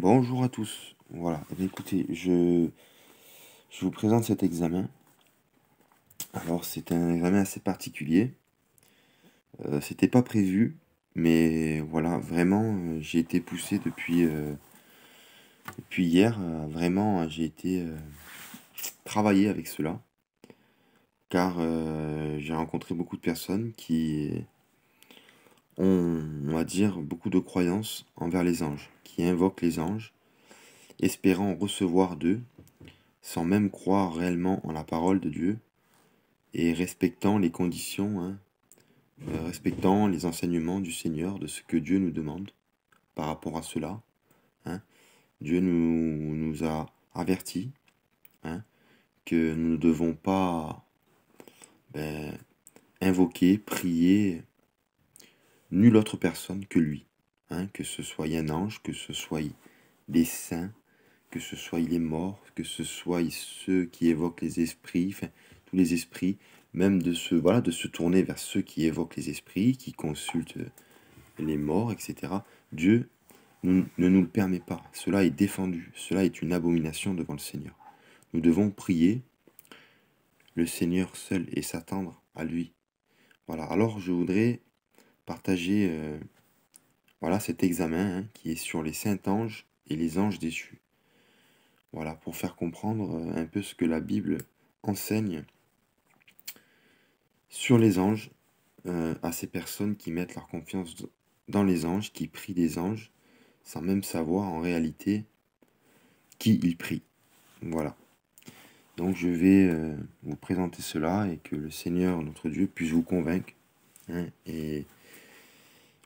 Bonjour à tous. Voilà. Eh bien, écoutez, je vous présente cet examen. Alors, c'est un examen assez particulier. C'était pas prévu, mais voilà, vraiment, j'ai été poussé depuis hier. Vraiment, j'ai été travailler avec cela, car j'ai rencontré beaucoup de personnes qui ont, on va dire, beaucoup de croyances envers les anges, qui invoquent les anges, espérant recevoir d'eux, sans même croire réellement en la parole de Dieu et respectant les conditions, hein, respectant les enseignements du Seigneur, de ce que Dieu nous demande par rapport à cela. Hein. Dieu nous a avertis, hein, que nous ne devons pas ben, invoquer, prier nulle autre personne que lui. Hein, que ce soit un ange, que ce soit des saints, que ce soit les morts, que ce soit ceux qui évoquent les esprits, enfin, tous les esprits, même de se tourner vers ceux qui évoquent les esprits, qui consultent les morts, etc. Dieu ne nous le permet pas. Cela est défendu. Cela est une abomination devant le Seigneur. Nous devons prier le Seigneur seul et s'attendre à lui. Voilà. Alors je voudrais partager voilà, cet examen, hein, qui est sur les saints anges et les anges déchus. Voilà, pour faire comprendre un peu ce que la Bible enseigne sur les anges à ces personnes qui mettent leur confiance dans les anges, qui prient des anges, sans même savoir en réalité qui ils prient. Voilà. Donc je vais vous présenter cela et que le Seigneur, notre Dieu, puisse vous convaincre, hein, et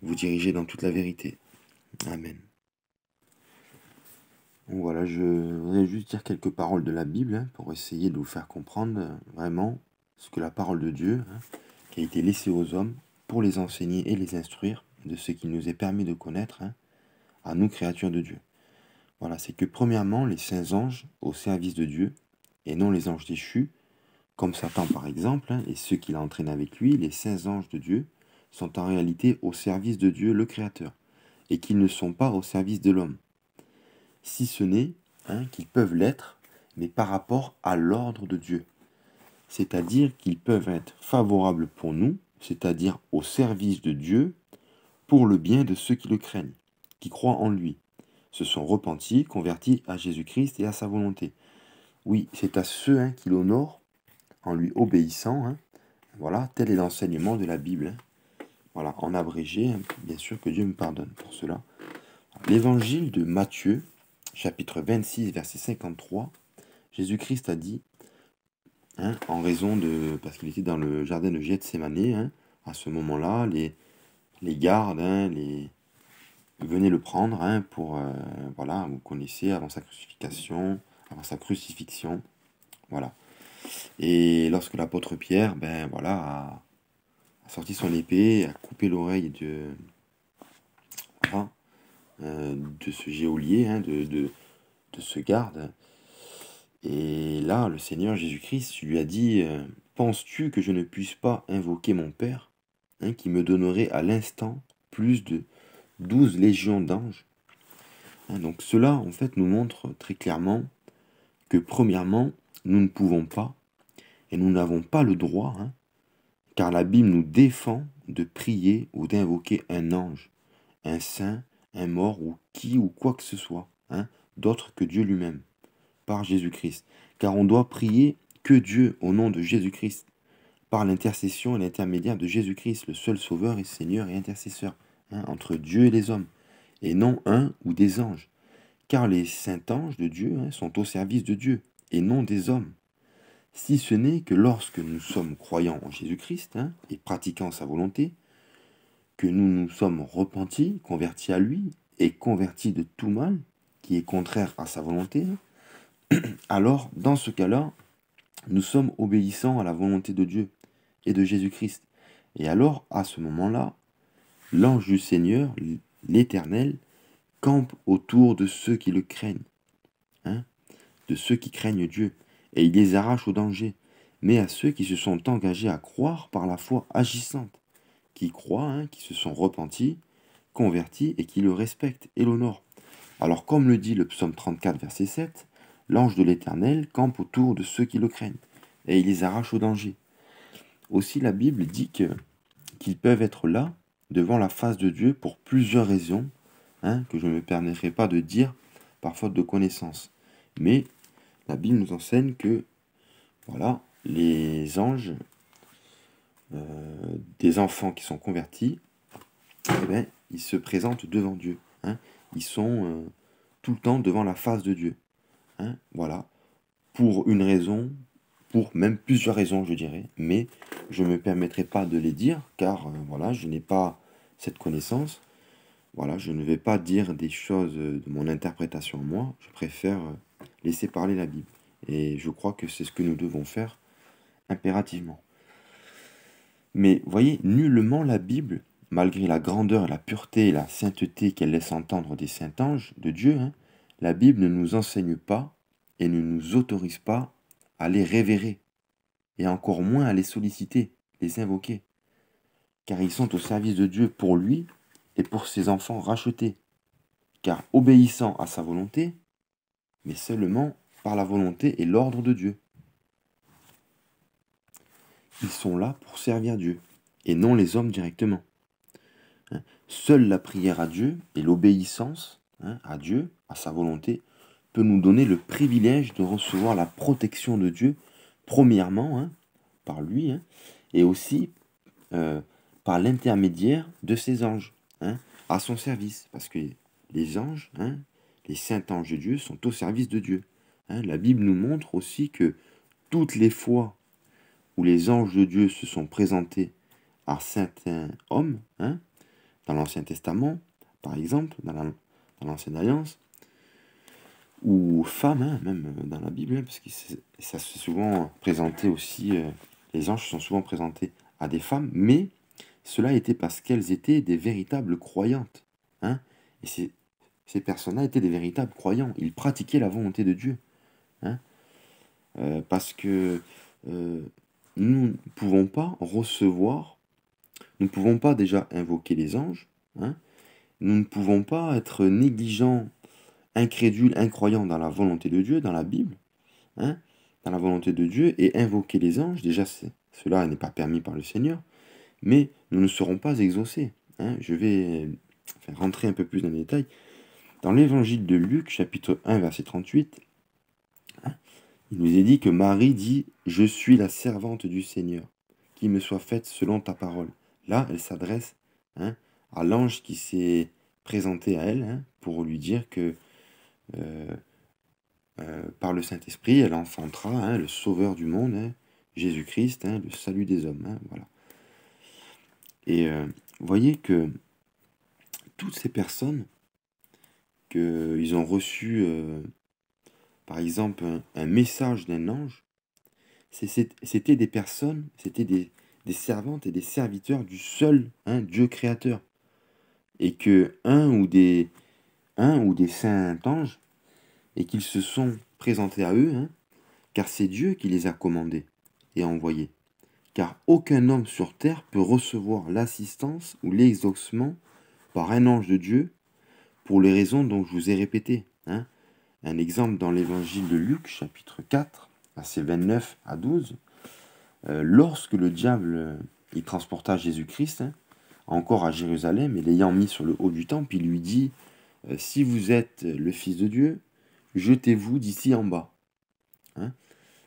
vous diriger dans toute la vérité. Amen. Donc voilà, je voudrais juste dire quelques paroles de la Bible, hein, pour essayer de vous faire comprendre vraiment ce que la parole de Dieu, hein, qui a été laissée aux hommes pour les enseigner et les instruire de ce qu'il nous est permis de connaître, hein, à nous, créatures de Dieu. Voilà, c'est que premièrement, les saints anges au service de Dieu, et non les anges déchus, comme Satan par exemple, hein, et ceux qu'il entraîne avec lui, les saints anges de Dieu, sont en réalité au service de Dieu le Créateur, et qu'ils ne sont pas au service de l'homme. Si ce n'est, hein, qu'ils peuvent l'être, mais par rapport à l'ordre de Dieu. C'est-à-dire qu'ils peuvent être favorables pour nous, c'est-à-dire au service de Dieu, pour le bien de ceux qui le craignent, qui croient en lui, se sont repentis, convertis à Jésus-Christ et à sa volonté. Oui, c'est à ceux, hein, qui l'honorent en lui obéissant. Hein. Voilà, tel est l'enseignement de la Bible. Hein. Voilà, en abrégé, hein, bien sûr que Dieu me pardonne pour cela. L'évangile de Matthieu, chapitre 26, verset 53, Jésus-Christ a dit, hein, en raison de... parce qu'il était dans le jardin de Gethsémane, hein, à ce moment-là, les gardes, hein, venaient le prendre, hein, pour... voilà, vous connaissez, avant sa crucifixion, voilà. Et lorsque l'apôtre Pierre, ben voilà, a sorti son épée, a coupé l'oreille voilà, de ce geôlier, hein, de ce garde. Et là, le Seigneur Jésus-Christ lui a dit, penses-tu que je ne puisse pas invoquer mon Père, hein, qui me donnerait à l'instant plus de 12 légions d'anges? Hein, donc cela, en fait, nous montre très clairement que, premièrement, nous ne pouvons pas, et nous n'avons pas le droit, hein, car la Bible nous défend de prier ou d'invoquer un ange, un saint, un mort ou qui ou quoi que ce soit, hein, d'autre que Dieu lui-même, par Jésus-Christ. Car on doit prier que Dieu au nom de Jésus-Christ, par l'intercession et l'intermédiaire de Jésus-Christ, le seul sauveur et Seigneur et intercesseur, hein, entre Dieu et les hommes, et non un ou des anges. Car les saints anges de Dieu, hein, sont au service de Dieu, et non des hommes. Si ce n'est que lorsque nous sommes croyants en Jésus-Christ, hein, et pratiquant sa volonté, que nous nous sommes repentis, convertis à lui, et convertis de tout mal, qui est contraire à sa volonté, alors, dans ce cas-là, nous sommes obéissants à la volonté de Dieu et de Jésus-Christ. Et alors, à ce moment-là, l'ange du Seigneur, l'Éternel, campe autour de ceux qui le craignent, hein, de ceux qui craignent Dieu, et il les arrache au danger, mais à ceux qui se sont engagés à croire par la foi agissante, qui croient, hein, qui se sont repentis, convertis et qui le respectent et l'honorent. Alors comme le dit le psaume 34, verset 7, l'ange de l'Éternel campe autour de ceux qui le craignent, et il les arrache au danger. Aussi la Bible dit qu'ils peuvent être là, devant la face de Dieu, pour plusieurs raisons, que je ne me permettrai pas de dire par faute de connaissance. Mais la Bible nous enseigne que, voilà, les anges, des enfants qui sont convertis, eh bien, ils se présentent devant Dieu. Ils sont tout le temps devant la face de Dieu. Voilà, pour une raison, pour même plusieurs raisons, je dirais, mais je ne me permettrai pas de les dire, car voilà, je n'ai pas cette connaissance. Voilà, je ne vais pas dire des choses de mon interprétation à moi, je préfère laisser parler la Bible. Et je crois que c'est ce que nous devons faire impérativement. Mais voyez, nullement la Bible, malgré la grandeur et la pureté et la sainteté qu'elle laisse entendre des saints anges de Dieu, la Bible ne nous enseigne pas et ne nous autorise pas à les révérer, et encore moins à les solliciter, les invoquer, car ils sont au service de Dieu pour lui et pour ses enfants rachetés, car obéissant à sa volonté, mais seulement par la volonté et l'ordre de Dieu. Ils sont là pour servir Dieu, et non les hommes directement. Seule la prière à Dieu et l'obéissance à Dieu, à sa volonté, peut nous donner le privilège de recevoir la protection de Dieu, premièrement, par lui, et aussi par l'intermédiaire de ses anges, à son service. Parce que les anges, les saints anges de Dieu, sont au service de Dieu. La Bible nous montre aussi que toutes les fois où les anges de Dieu se sont présentés à certains hommes, dans l'Ancien Testament, par exemple, dans l'Ancienne Alliance, ou femmes, même dans la Bible, parce que ça se souvent présenté aussi, les anges sont souvent présentés à des femmes, mais cela était parce qu'elles étaient des véritables croyantes. Et ces personnes-là étaient des véritables croyants, ils pratiquaient la volonté de Dieu. Parce que nous ne pouvons pas recevoir, nous ne pouvons pas déjà invoquer les anges, nous ne pouvons pas être négligents, incrédules, incroyants dans la volonté de Dieu, dans la Bible, dans la volonté de Dieu, et invoquer les anges. Déjà, cela n'est pas permis par le Seigneur, mais nous ne serons pas exaucés. Je vais rentrer un peu plus dans les détails. Dans l'évangile de Luc, chapitre 1, verset 38, il nous est dit que Marie dit « Je suis la servante du Seigneur, qu'il me soit faite selon ta parole ». Là, elle s'adresse à l'ange qui s'est présenté à elle pour lui dire que par le Saint-Esprit, elle enfantera le Sauveur du monde, Jésus-Christ, le salut des hommes. Voilà. Et voyez que toutes ces personnes qu'ils ont reçu, par exemple, un message d'un ange, c'était des personnes, c'était des servantes et des serviteurs du seul Dieu créateur. Et que un ou des saints anges, et qu'ils se sont présentés à eux, car c'est Dieu qui les a commandés et envoyés. Car aucun homme sur terre peut recevoir l'assistance ou l'exaucement par un ange de Dieu pour les raisons dont je vous ai répétées. Un exemple dans l'évangile de Luc, chapitre 4, versets 29 à 12. Lorsque le diable il transporta Jésus-Christ encore à Jérusalem et l'ayant mis sur le haut du temple, il lui dit « Si vous êtes le Fils de Dieu, jetez-vous d'ici en bas. »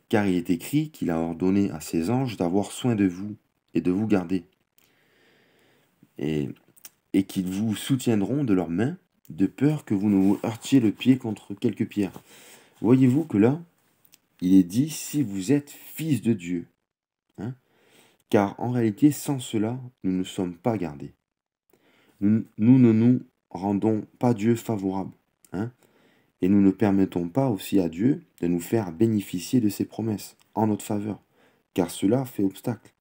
Car il est écrit qu'il a ordonné à ses anges d'avoir soin de vous et de vous garder. Et qu'ils vous soutiendront de leurs mains, de peur que vous ne vous heurtiez le pied contre quelque pierre. Voyez-vous que là, il est dit « si vous êtes fils de Dieu ». Car en réalité, sans cela, nous ne sommes pas gardés. Nous ne nous rendons pas Dieu favorable. Et nous ne permettons pas aussi à Dieu de nous faire bénéficier de ses promesses en notre faveur. Car cela fait obstacle.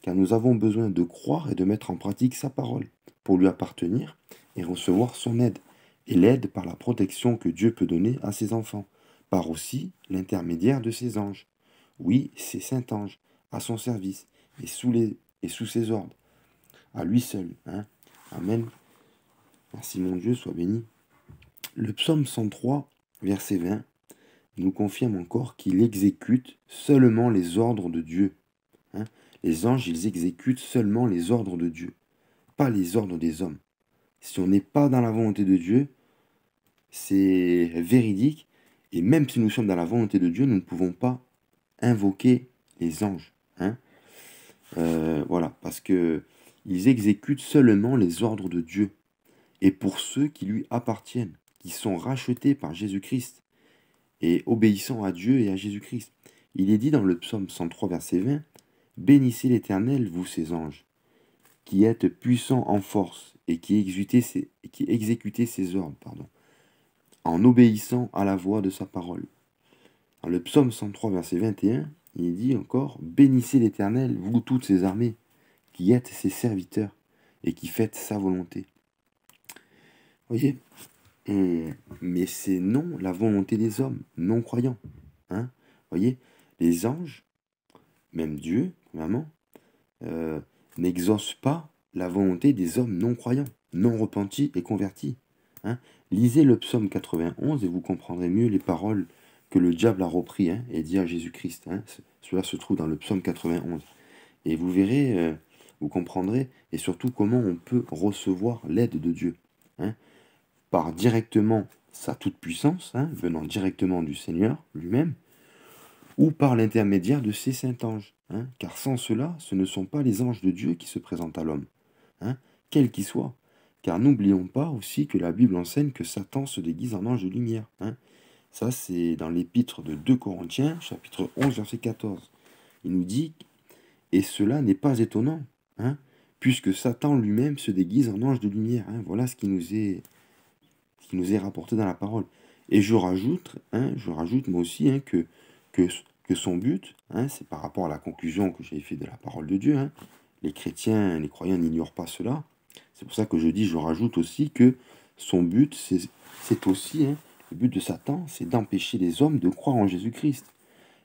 Car nous avons besoin de croire et de mettre en pratique sa parole pour lui appartenir et recevoir son aide. Et l'aide par la protection que Dieu peut donner à ses enfants, par aussi l'intermédiaire de ses anges. Oui, ses saints anges, à son service et sous ses ordres. À lui seul. Amen. Merci mon Dieu, sois béni. Le psaume 103, verset 20, nous confirme encore qu'il exécute seulement les ordres de Dieu. Hein. Les anges, ils exécutent seulement les ordres de Dieu, pas les ordres des hommes. Si on n'est pas dans la volonté de Dieu, c'est véridique. Et même si nous sommes dans la volonté de Dieu, nous ne pouvons pas invoquer les anges. Hein. Voilà, parce que ils exécutent seulement les ordres de Dieu. Et pour ceux qui lui appartiennent, qui sont rachetés par Jésus-Christ et obéissant à Dieu et à Jésus-Christ. Il est dit dans le psaume 103, verset 20, « Bénissez l'Éternel, vous ses anges, qui êtes puissants en force et qui exécutez ses ordres, en obéissant à la voix de sa parole. » Dans le psaume 103, verset 21, il est dit encore, « Bénissez l'Éternel, vous toutes ses armées, qui êtes ses serviteurs et qui faites sa volonté. » Voyez, mais c'est non la volonté des hommes non croyants. Hein. Voyez, les anges, même Dieu, vraiment, n'exauce pas la volonté des hommes non croyants, non repentis et convertis. Hein. Lisez le psaume 91 et vous comprendrez mieux les paroles que le diable a repris et dit à Jésus-Christ. Hein. Cela se trouve dans le psaume 91. Et vous verrez, vous comprendrez, et surtout comment on peut recevoir l'aide de Dieu. Hein. Par directement sa toute-puissance, venant directement du Seigneur lui-même, ou par l'intermédiaire de ses saints anges. Car sans cela, ce ne sont pas les anges de Dieu qui se présentent à l'homme, quels qu'ils soient. Car n'oublions pas aussi que la Bible enseigne que Satan se déguise en ange de lumière. Ça, c'est dans l'épître de 2 Corinthiens, chapitre 11, verset 14. Il nous dit, et cela n'est pas étonnant, puisque Satan lui-même se déguise en ange de lumière. Voilà ce qui nous est rapporté dans la parole. Et je rajoute moi aussi que son but, c'est par rapport à la conclusion que j'ai fait de la parole de Dieu. Les chrétiens, les croyants n'ignorent pas cela. C'est pour ça que je rajoute aussi que son but, c'est aussi, le but de Satan, c'est d'empêcher les hommes de croire en Jésus-Christ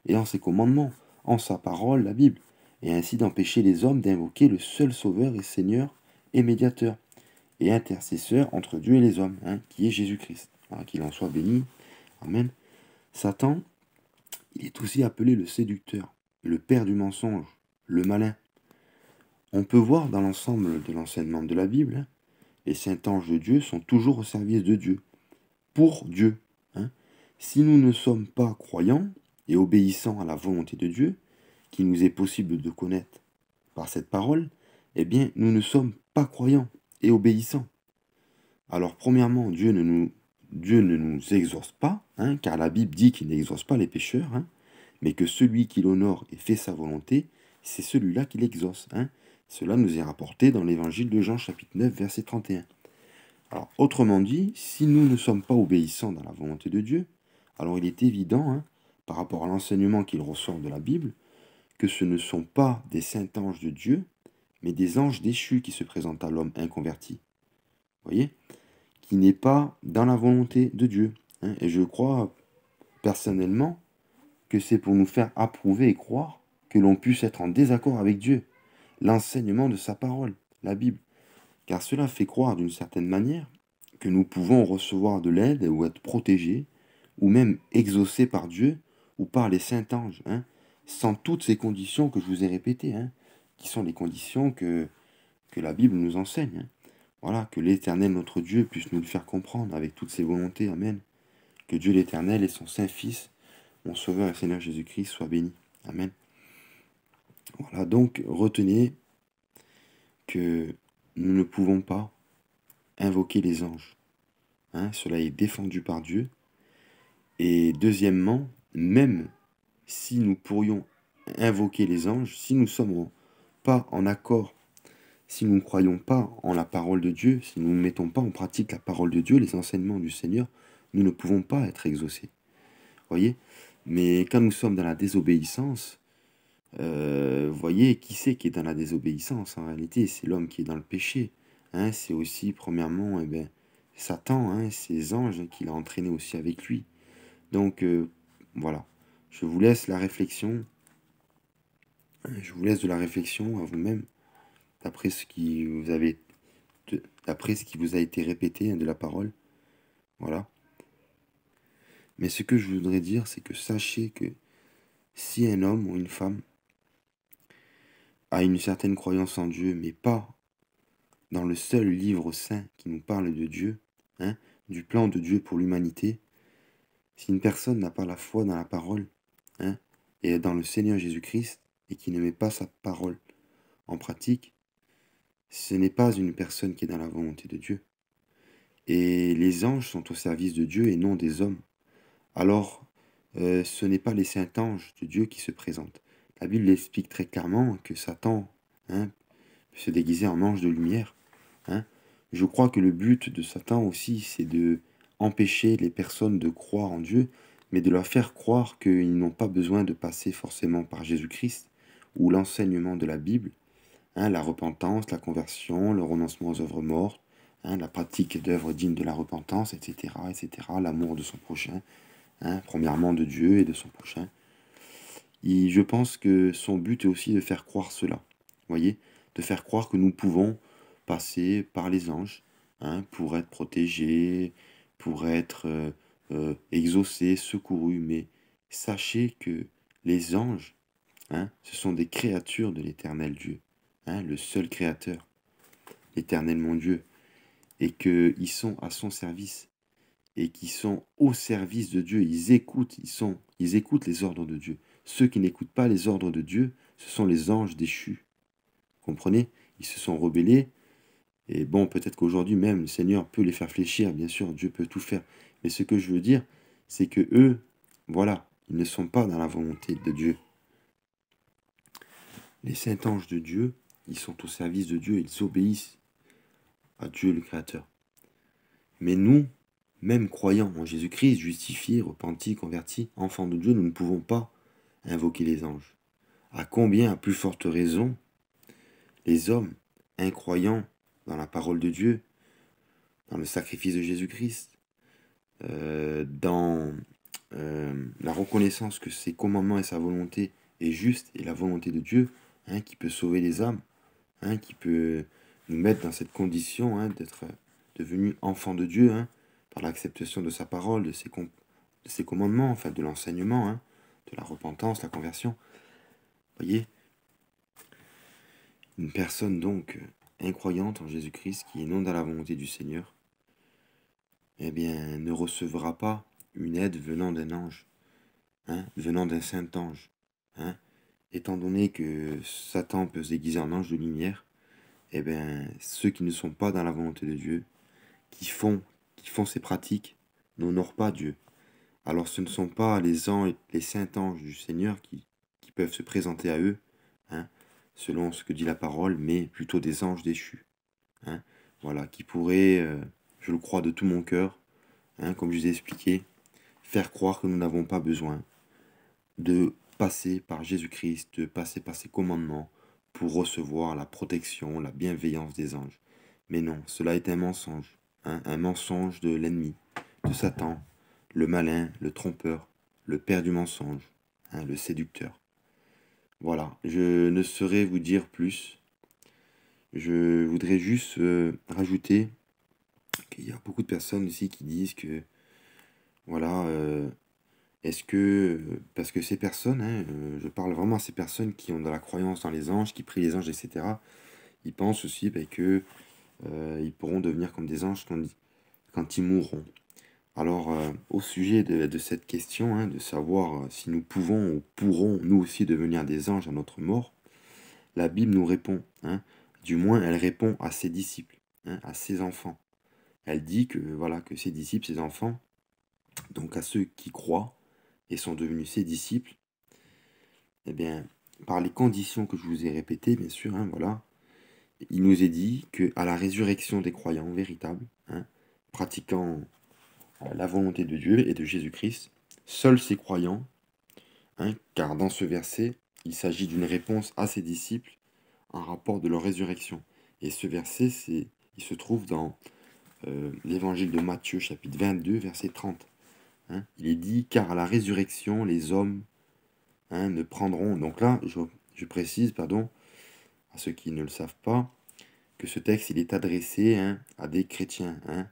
et en ses commandements, en sa parole, la Bible, et ainsi d'empêcher les hommes d'invoquer le seul Sauveur et Seigneur et médiateur et intercesseur entre Dieu et les hommes, qui est Jésus-Christ. Qu'il en soit béni. Amen. Satan, il est aussi appelé le séducteur, le père du mensonge, le malin. On peut voir dans l'ensemble de l'enseignement de la Bible, les saints anges de Dieu sont toujours au service de Dieu, pour Dieu. Si nous ne sommes pas croyants et obéissants à la volonté de Dieu, qu'il nous est possible de connaître par cette parole, eh bien, nous ne sommes pas croyants et obéissants. Alors, premièrement, Dieu ne nous exauce pas, car la Bible dit qu'il n'exauce pas les pécheurs, mais que celui qui l'honore et fait sa volonté, c'est celui-là qui l'exauce. Cela nous est rapporté dans l'évangile de Jean, chapitre 9, verset 31. Alors, autrement dit, si nous ne sommes pas obéissants dans la volonté de Dieu, alors il est évident, par rapport à l'enseignement qu'il ressort de la Bible, que ce ne sont pas des saints anges de Dieu, mais des anges déchus qui se présentent à l'homme inconverti. Vous voyez, qui n'est pas dans la volonté de Dieu. Et je crois personnellement que c'est pour nous faire approuver et croire que l'on puisse être en désaccord avec Dieu, l'enseignement de sa parole, la Bible. Car cela fait croire d'une certaine manière que nous pouvons recevoir de l'aide ou être protégés, ou même exaucés par Dieu ou par les saints anges, sans toutes ces conditions que je vous ai répétées, qui sont les conditions que la Bible nous enseigne. Voilà, que l'Éternel, notre Dieu, puisse nous le faire comprendre avec toutes ses volontés. Amen. Que Dieu l'Éternel et son Saint-Fils, mon Sauveur et Seigneur Jésus-Christ, soient bénis. Amen. Voilà, donc retenez que nous ne pouvons pas invoquer les anges. Cela est défendu par Dieu. Et deuxièmement, même si nous pourrions invoquer les anges, si nous ne sommes pas en accord, si nous ne croyons pas en la parole de Dieu, si nous ne mettons pas en pratique la parole de Dieu, les enseignements du Seigneur, nous ne pouvons pas être exaucés. Voyez? Mais quand nous sommes dans la désobéissance, voyez, qui c'est qui est dans la désobéissance? En réalité, c'est l'homme qui est dans le péché. C'est aussi, premièrement, Satan, ses anges qu'il a entraînés aussi avec lui. Donc, voilà. Je vous laisse la réflexion. Je vous laisse de la réflexion à vous-même, d'après ce qui vous a été répété de la parole. Voilà. Mais ce que je voudrais dire, c'est que sachez que si un homme ou une femme a une certaine croyance en Dieu, mais pas dans le seul livre saint qui nous parle de Dieu, hein, du plan de Dieu pour l'humanité, si une personne n'a pas la foi dans la parole, hein, et dans le Seigneur Jésus-Christ, et qui ne met pas sa parole en pratique, ce n'est pas une personne qui est dans la volonté de Dieu. Et les anges sont au service de Dieu et non des hommes. Alors, ce n'est pas les saints anges de Dieu qui se présentent. La Bible explique très clairement que Satan, hein, peut se déguiser en ange de lumière, hein. Je crois que le but de Satan aussi, c'est de empêcher les personnes de croire en Dieu, mais de leur faire croire qu'ils n'ont pas besoin de passer forcément par Jésus-Christ ou l'enseignement de la Bible, hein, la repentance, la conversion, le renoncement aux œuvres mortes, hein, la pratique d'œuvres dignes de la repentance, etc., etc., l'amour de son prochain, hein, premièrement de Dieu et de son prochain. Et je pense que son but est aussi de faire croire cela, voyez, de faire croire que nous pouvons passer par les anges, hein, pour être protégés, pour être exaucés, secourus. Mais sachez que les anges, hein, ce sont des créatures de l'éternel Dieu, hein, le seul créateur, l'éternel mon Dieu, et qu'ils sont à son service et qui sont au service de Dieu. Ils écoutent les ordres de Dieu. Ceux qui n'écoutent pas les ordres de Dieu, ce sont les anges déchus. Comprenez? Ils se sont rebellés. Et bon, peut-être qu'aujourd'hui même, le Seigneur peut les faire fléchir. Bien sûr, Dieu peut tout faire. Mais ce que je veux dire, c'est que eux, voilà, ils ne sont pas dans la volonté de Dieu. Les saints anges de Dieu, ils sont au service de Dieu. Ils obéissent à Dieu le Créateur. Mais nous, même croyants en Jésus-Christ, justifiés, repentis, convertis, enfants de Dieu, nous ne pouvons pas invoquer les anges. À combien, à plus forte raison, les hommes, incroyants dans la parole de Dieu, dans le sacrifice de Jésus-Christ, dans la reconnaissance que ses commandements et sa volonté est juste et la volonté de Dieu, hein, qui peut sauver les âmes, hein, qui peut nous mettre dans cette condition, hein, d'être devenus enfants de Dieu, hein, par l'acceptation de sa parole, de ses commandements, enfin de l'enseignement, hein, de la repentance, la conversion. Voyez, une personne donc incroyante en Jésus-Christ, qui est non dans la volonté du Seigneur, eh bien, ne recevra pas une aide venant d'un ange, hein, venant d'un saint ange, hein. Étant donné que Satan peut se déguiser en ange de lumière, eh bien, ceux qui ne sont pas dans la volonté de Dieu, qui font ces pratiques, n'honorent pas Dieu. Alors ce ne sont pas les saints anges du Seigneur qui peuvent se présenter à eux, hein, selon ce que dit la parole, mais plutôt des anges déchus, hein, voilà, qui pourraient, je le crois de tout mon cœur, hein, comme je vous ai expliqué, faire croire que nous n'avons pas besoin de passer par Jésus-Christ, de passer par ses commandements pour recevoir la protection, la bienveillance des anges. Mais non, cela est un mensonge, hein, un mensonge de l'ennemi, de Satan, le malin, le trompeur, le père du mensonge, hein, le séducteur. Voilà, je ne saurais vous dire plus. Je voudrais juste rajouter qu'il y a beaucoup de personnes aussi qui disent que, voilà, est-ce que, parce que ces personnes, hein, je parle vraiment à ces personnes qui ont de la croyance dans les anges, qui prient les anges, etc., ils pensent aussi que ils pourront devenir comme des anges quand ils mourront. Alors, au sujet de cette question, hein, de savoir si nous pouvons ou pourrons nous aussi devenir des anges à notre mort, la Bible nous répond, hein, du moins elle répond à ses disciples, hein, à ses enfants. Elle dit que voilà que ses disciples, ses enfants, donc à ceux qui croient et sont devenus ses disciples, eh bien, par les conditions que je vous ai répétées, bien sûr, hein, voilà, il nous est dit qu'à la résurrection des croyants véritables, hein, pratiquant la volonté de Dieu et de Jésus-Christ, seuls ces croyants, hein, car dans ce verset, il s'agit d'une réponse à ses disciples en rapport de leur résurrection. Et ce verset, il se trouve dans l'évangile de Matthieu, chapitre 22, verset 30. Hein. Il est dit, car à la résurrection, les hommes, hein, ne prendront... Donc là, je précise, pardon, à ceux qui ne le savent pas, que ce texte, il est adressé, hein, à des chrétiens, hein,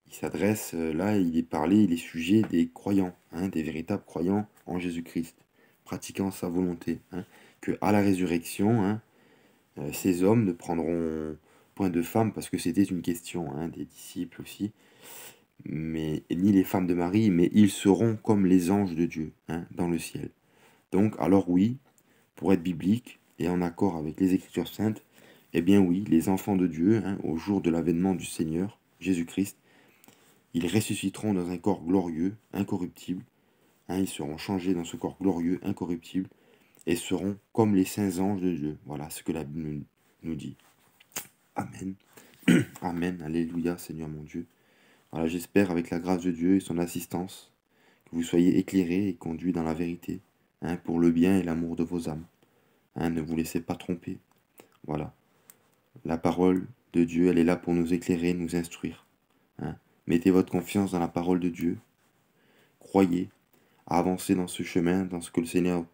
Il s'adresse, là, il est sujet des croyants, hein, des véritables croyants en Jésus-Christ, pratiquant sa volonté, hein, que à la résurrection, hein, ces hommes ne prendront point de femmes, parce que c'était une question, hein, des disciples aussi, mais ni les femmes de Marie, mais ils seront comme les anges de Dieu, hein, dans le ciel. Donc, alors oui, pour être biblique et en accord avec les Écritures saintes, eh bien oui, les enfants de Dieu, hein, au jour de l'avènement du Seigneur, Jésus-Christ, ils ressusciteront dans un corps glorieux, incorruptible, hein, ils seront changés dans ce corps glorieux, incorruptible, et seront comme les saints anges de Dieu. Voilà ce que la Bible nous dit. Amen. Amen. Alléluia, Seigneur mon Dieu. Voilà, j'espère avec la grâce de Dieu et son assistance que vous soyez éclairés et conduits dans la vérité, hein, pour le bien et l'amour de vos âmes. Hein, ne vous laissez pas tromper. Voilà. La parole de Dieu, elle est là pour nous éclairer, nous instruire. Hein. Mettez votre confiance dans la parole de Dieu. Croyez, avancez dans ce chemin, dans ce que le Seigneur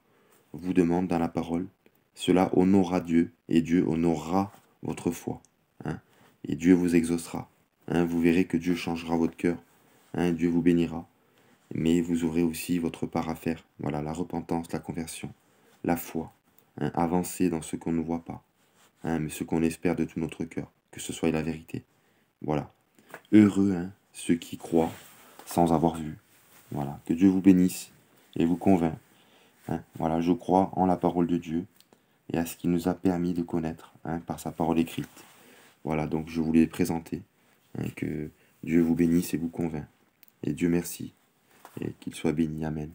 vous demande dans la parole. Cela honorera Dieu et Dieu honorera votre foi. Hein. Et Dieu vous exaucera. Hein. Vous verrez que Dieu changera votre cœur. Hein. Dieu vous bénira. Mais vous aurez aussi votre part à faire. Voilà, la repentance, la conversion, la foi. Hein. Avancer dans ce qu'on ne voit pas. Hein, mais ce qu'on espère de tout notre cœur, que ce soit la vérité. Voilà. Heureux, hein, ceux qui croient sans avoir vu. Voilà. Que Dieu vous bénisse et vous convainc. Hein. Voilà, je crois en la parole de Dieu et à ce qu'il nous a permis de connaître, hein, par sa parole écrite. Voilà, donc je voulais présenter, hein, que Dieu vous bénisse et vous convainc. Et Dieu merci, et qu'il soit béni. Amen.